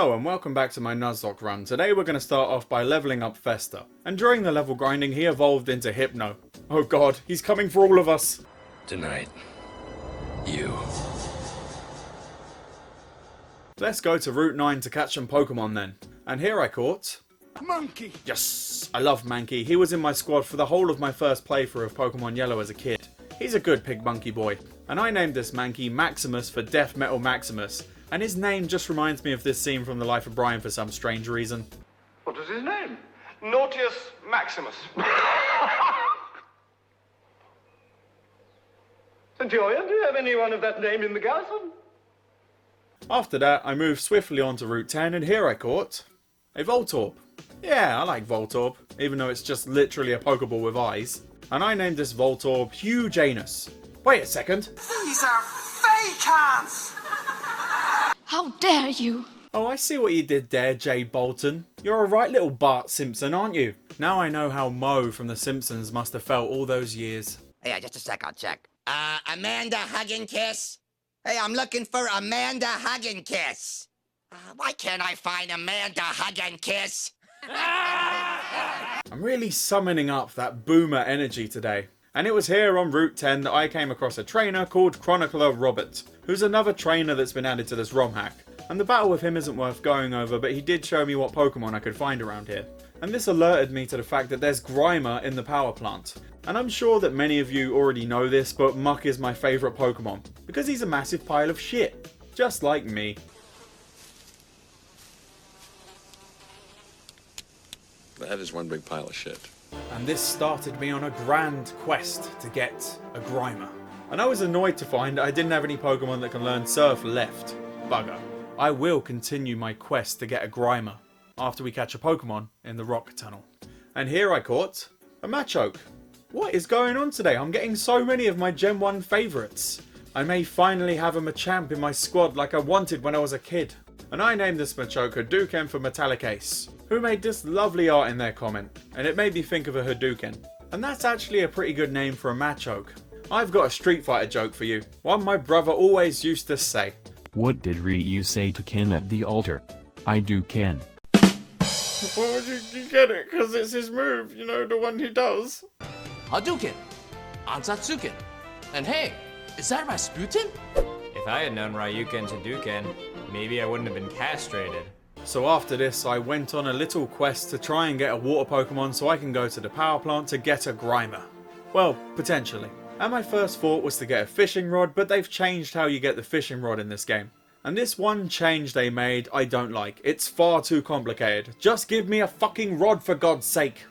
Hello and welcome back to my Nuzlocke run. Today we're going to start off by leveling up Fester. And during the level grinding he evolved into Hypno. Oh god, he's coming for all of us. Tonight, you. Let's go to Route 9 to catch some Pokemon then. And here I caught... Monkey! Yes! I love Mankey. He was in my squad for the whole of my first playthrough of Pokemon Yellow as a kid. He's a good pig monkey boy. And I named this Mankey Maximus for Death Metal Maximus. And his name just reminds me of this scene from The Life of Brian for some strange reason. What was his name? Nautius Maximus. Centurion, do you have anyone of that name in the garrison? After that, I moved swiftly on to Route 10 and here I caught a Voltorb. Yeah, I like Voltorb, even though it's just literally a Pokeball with eyes. And I named this Voltorb Huge Anus. Wait a second. These are fake ants! How dare you! Oh, I see what you did there, Jay Bolton. You're a right little Bart Simpson, aren't you? Now I know how Moe from The Simpsons must have felt all those years. Yeah, just a sec, I'll check. Amanda Hug and Kiss? Hey, I'm looking for Amanda Hug and Kiss. Why can't I find Amanda Hug and Kiss? I'm really summoning up that boomer energy today. And it was here on Route 10 that I came across a trainer called Chronicler Robert, who's another trainer that's been added to this ROM hack. And the battle with him isn't worth going over, but he did show me what Pokemon I could find around here. And this alerted me to the fact that there's Grimer in the power plant. And I'm sure that many of you already know this, but Muck is my favourite Pokemon, because he's a massive pile of shit, just like me. That is one big pile of shit. And this started me on a grand quest to get a Grimer. And I was annoyed to find that I didn't have any Pokemon that can learn Surf left. Bugger. I will continue my quest to get a Grimer after we catch a Pokemon in the Rock Tunnel. And here I caught a Machoke. What is going on today? I'm getting so many of my Gen 1 favourites. I may finally have a Machamp in my squad like I wanted when I was a kid. And I named this Machoke Hadouken for Metallic Ace, who made this lovely art in their comment, and it made me think of a Hadouken. And that's actually a pretty good name for a Machoke. I've got a Street Fighter joke for you, one my brother always used to say. What did Ryu say to Ken at the altar? I do Ken. Well, you get it, because it's his move, you know, the one he does. Hadouken! Ansatsuken! And hey, is that Rasputin? If I had known Ryuken to Duken, maybe I wouldn't have been castrated. So after this, I went on a little quest to try and get a water Pokemon so I can go to the power plant to get a Grimer. Well, potentially. And my first thought was to get a fishing rod, but they've changed how you get the fishing rod in this game. And this one change they made, I don't like. It's far too complicated. Just give me a fucking rod for God's sake.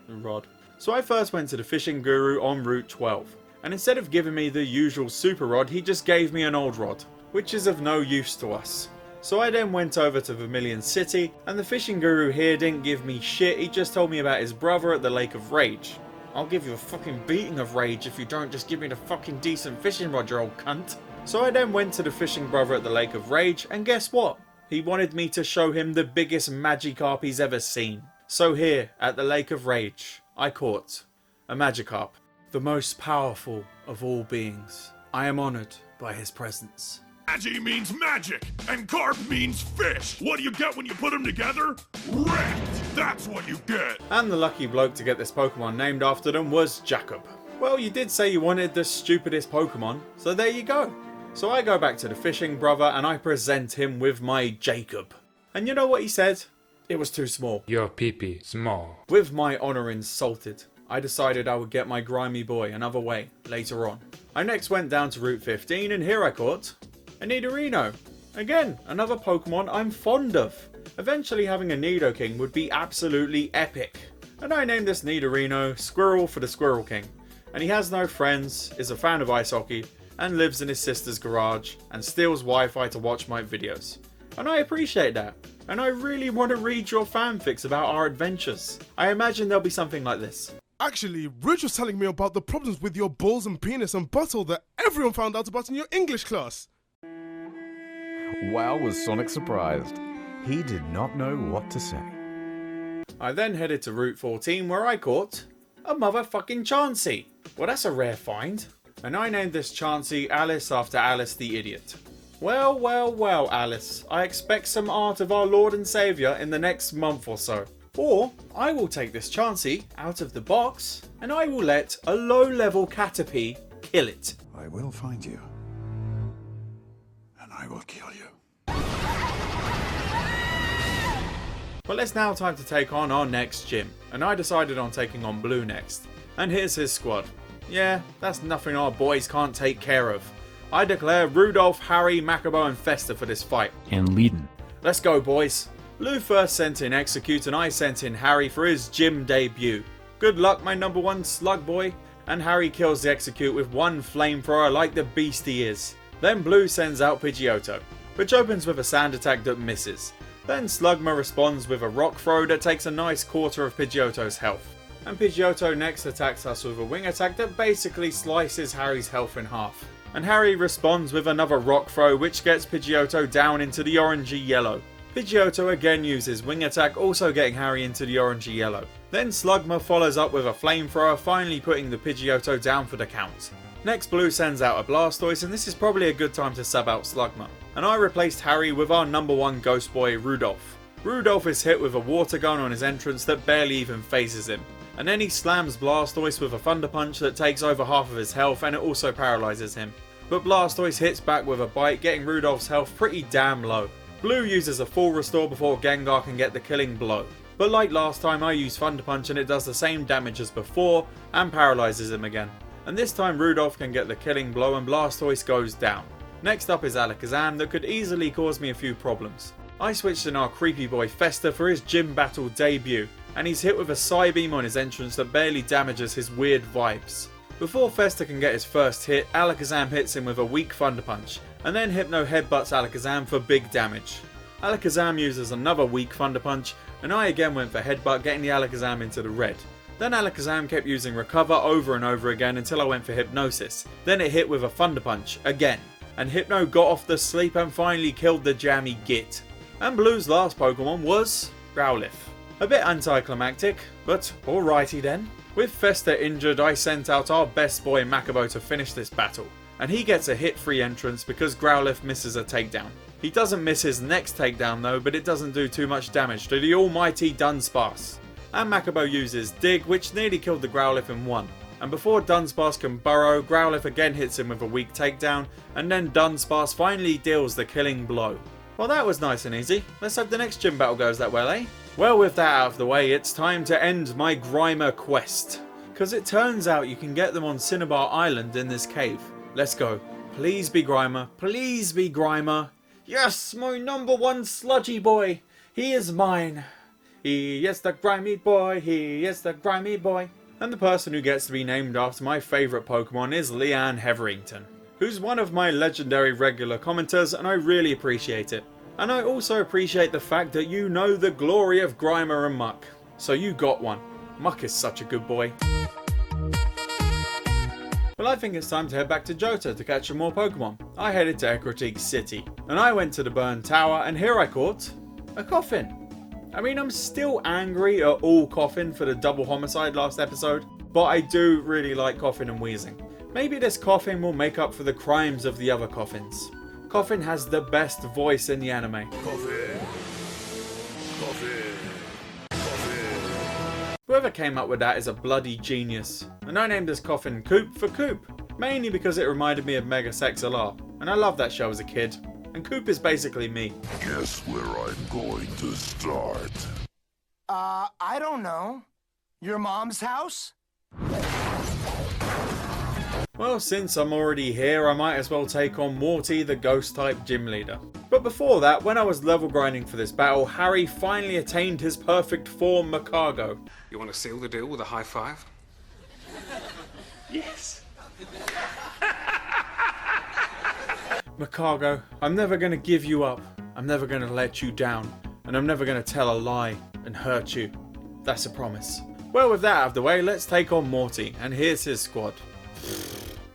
Rod. So I first went to the fishing guru on Route 12. And instead of giving me the usual super rod, he just gave me an old rod, which is of no use to us. So I then went over to Vermilion City, and the fishing guru here didn't give me shit, he just told me about his brother at the Lake of Rage. I'll give you a fucking beating of rage if you don't just give me the fucking decent fishing rod, you old cunt. So I then went to the fishing brother at the Lake of Rage, and guess what? He wanted me to show him the biggest Magikarp he's ever seen. So here, at the Lake of Rage, I caught a Magikarp, the most powerful of all beings. I am honoured by his presence. Magi means magic, and carp means fish. What do you get when you put them together? Wrecked! That's what you get! And the lucky bloke to get this Pokemon named after them was Jacob. Well, you did say you wanted the stupidest Pokemon, so there you go. So I go back to the fishing brother and I present him with my Jacob. And you know what he said? It was too small. Your pee-pee small. With my honour insulted, I decided I would get my grimy boy another way later on. I next went down to Route 15 and here I caught a Nidorino. Again, another Pokemon I'm fond of. Eventually having a Nidoking would be absolutely epic. And I named this Nidorino Squirrel for the Squirrel King. And he has no friends, is a fan of ice hockey, and lives in his sister's garage, and steals Wi-Fi to watch my videos. And I appreciate that. And I really want to read your fanfics about our adventures. I imagine there'll be something like this. Actually, Rich was telling me about the problems with your balls and penis and butthole that everyone found out about in your English class. Wow, was Sonic surprised. He did not know what to say. I then headed to Route 14 where I caught a motherfucking Chansey. Well, that's a rare find. And I named this Chansey Alice after Alice the Idiot. Well, well, well, Alice. I expect some art of our Lord and Saviour in the next month or so. Or I will take this Chansey out of the box and I will let a low-level Caterpie kill it. I will find you. And I will kill you. Well, it's now time to take on our next gym, and I decided on taking on Blue next. And here's his squad. Yeah, that's nothing our boys can't take care of. I declare Rudolph, Harry, Macabo and Fester for this fight. And Leiden. Let's go, boys. Blue first sent in Execute and I sent in Harry for his gym debut. Good luck, my number one slug boy. And Harry kills the Execute with one flamethrower like the beast he is. Then Blue sends out PIDGEOTTO, which opens with a sand attack that misses. Then Slugma responds with a rock throw that takes a nice quarter of PIDGEOTTO's health. And PIDGEOTTO next attacks us with a wing attack that basically slices Harry's health in half. And Harry responds with another rock throw which gets PIDGEOTTO down into the orangey yellow. PIDGEOTTO again uses wing attack, also getting Harry into the orangey yellow. Then Slugma follows up with a flamethrower, finally putting the PIDGEOTTO down for the count. Next Blue sends out a Blastoise, and this is probably a good time to sub out Slugma. And I replaced Harry with our number one ghost boy Rudolph. Rudolph is hit with a water gun on his entrance that barely even phases him. And then he slams Blastoise with a Thunder Punch that takes over half of his health and it also paralyzes him. But Blastoise hits back with a bite, getting Rudolph's health pretty damn low. Blue uses a full restore before Gengar can get the killing blow. But like last time, I use Thunder Punch and it does the same damage as before and paralyzes him again. And this time Rudolph can get the killing blow and Blastoise goes down. Next up is Alakazam that could easily cause me a few problems. I switched in our creepy boy Fester for his gym battle debut, and he's hit with a Psybeam on his entrance that barely damages his weird vibes. Before Fester can get his first hit, Alakazam hits him with a weak Thunder Punch, and then Hypno headbutts Alakazam for big damage. Alakazam uses another weak Thunder Punch, and I again went for headbutt, getting the Alakazam into the red. Then Alakazam kept using Recover over and over again until I went for Hypnosis. Then it hit with a Thunder Punch, again. And Hypno got off the sleep and finally killed the jammy git. And Blue's last Pokemon was Growlithe. A bit anticlimactic, but alrighty then. With Fester injured, I sent out our best boy Macabo to finish this battle. And he gets a hit-free entrance because Growlithe misses a takedown. He doesn't miss his next takedown though, but it doesn't do too much damage to the almighty Dunsparce. And Macabo uses Dig, which nearly killed the Growlithe in one. And before Dunsparce can burrow, Growlithe again hits him with a weak takedown, and then Dunsparce finally deals the killing blow. Well, that was nice and easy. Let's hope the next gym battle goes that well, eh? Well, with that out of the way, it's time to end my Grimer quest. Because it turns out you can get them on Cinnabar Island in this cave. Let's go. Please be Grimer. Please be Grimer. Yes, my number one sludgy boy. He is mine. He is the grimy boy, he is the grimy boy. And the person who gets to be named after my favourite Pokemon is Leanne Hetherington, who's one of my legendary regular commenters, and I really appreciate it. And I also appreciate the fact that you know the glory of Grimer and Muck. So you got one. Muck is such a good boy. Well, I think it's time to head back to Johto to catch some more Pokemon. I headed to Ecruteak City, and I went to the Burn Tower, and here I caught a Coffin. I mean, I'm still angry at all Coffin for the double homicide last episode, but I do really like Coffin and Weezing. Maybe this Coffin will make up for the crimes of the other Coffins. Coffin has the best voice in the anime. Coffin. Coffin. Coffin. Whoever came up with that is a bloody genius. And I named this Coffin Coop for Coop, mainly because it reminded me of Mega Sex LR, and I loved that show as a kid. And Coop is basically me. Guess where I'm going to start? I don't know. Your mom's house? Well, since I'm already here, I might as well take on Morty, the ghost-type gym leader. But before that, when I was level grinding for this battle, Harry finally attained his perfect form Macargo. You want to seal the deal with a high five? Yes. Macargo, I'm never going to give you up. I'm never going to let you down. And I'm never going to tell a lie and hurt you. That's a promise. Well, with that out of the way, let's take on Morty. And here's his squad.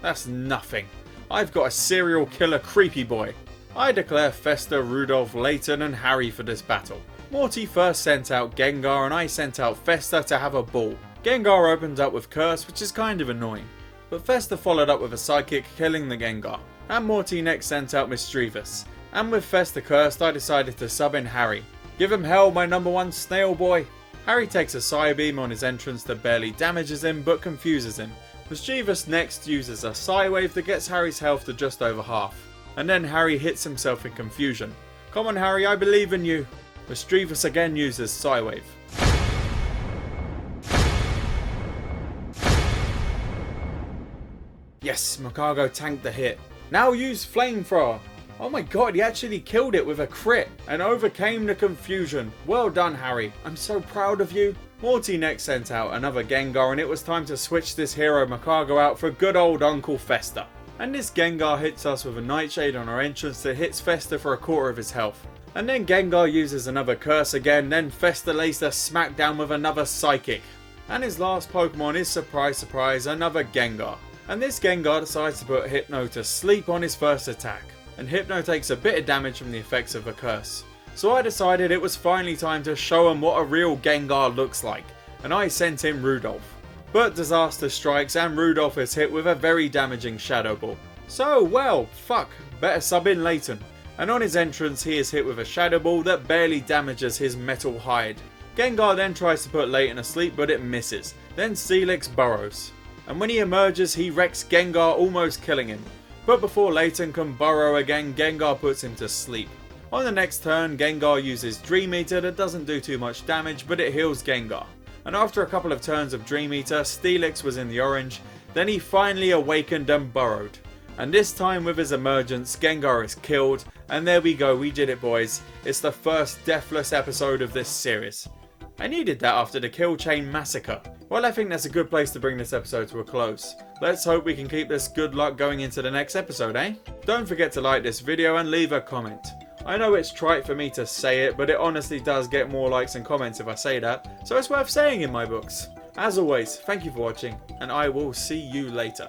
That's nothing. I've got a serial killer creepy boy. I declare Fester, Rudolph, Layton and Harry for this battle. Morty first sent out Gengar and I sent out Fester to have a ball. Gengar opens up with Curse, which is kind of annoying. but Fester followed up with a psychic killing the Gengar, and Morty next sent out Mischievous. And with Fester cursed, I decided to sub in Harry. Give him hell, my #1 snail boy. Harry takes a Psybeam on his entrance that barely damages him but confuses him. Mischievous next uses a Psywave that gets Harry's health to just over half. And then Harry hits himself in confusion. Come on Harry, I believe in you. Mischievous again uses Psywave. Yes, Makago tanked the hit. Now use Flamethrower. Oh my god, he actually killed it with a crit and overcame the confusion. Well done Harry, I'm so proud of you. Morty next sent out another Gengar and it was time to switch this hero Makago out for good old Uncle Fester. And this Gengar hits us with a Nightshade on our entrance that hits Fester for a quarter of his health. And then Gengar uses another curse again, then Fester lays the smackdown with another Psychic. And his last Pokemon is, surprise surprise, another Gengar. And this Gengar decides to put Hypno to sleep on his first attack. And Hypno takes a bit of damage from the effects of a curse. So I decided it was finally time to show him what a real Gengar looks like, and I sent in Rudolph. But disaster strikes and Rudolph is hit with a very damaging Shadow Ball. So well, fuck, better sub in Layton. And on his entrance he is hit with a Shadow Ball that barely damages his metal hide. Gengar then tries to put Layton asleep but it misses, then Steelix burrows. And when he emerges he wrecks Gengar, almost killing him. But before Layton can burrow again, Gengar puts him to sleep. On the next turn, Gengar uses Dream Eater that doesn't do too much damage, but it heals Gengar. And after a couple of turns of Dream Eater, Steelix was in the orange, then he finally awakened and burrowed. And this time with his emergence, Gengar is killed, and there we go, we did it boys. It's the first deathless episode of this series. I needed that after the Kill Chain Massacre. Well, I think that's a good place to bring this episode to a close. Let's hope we can keep this good luck going into the next episode, eh? Don't forget to like this video and leave a comment. I know it's trite for me to say it, but it honestly does get more likes and comments if I say that, so it's worth saying in my books. As always, thank you for watching, and I will see you later.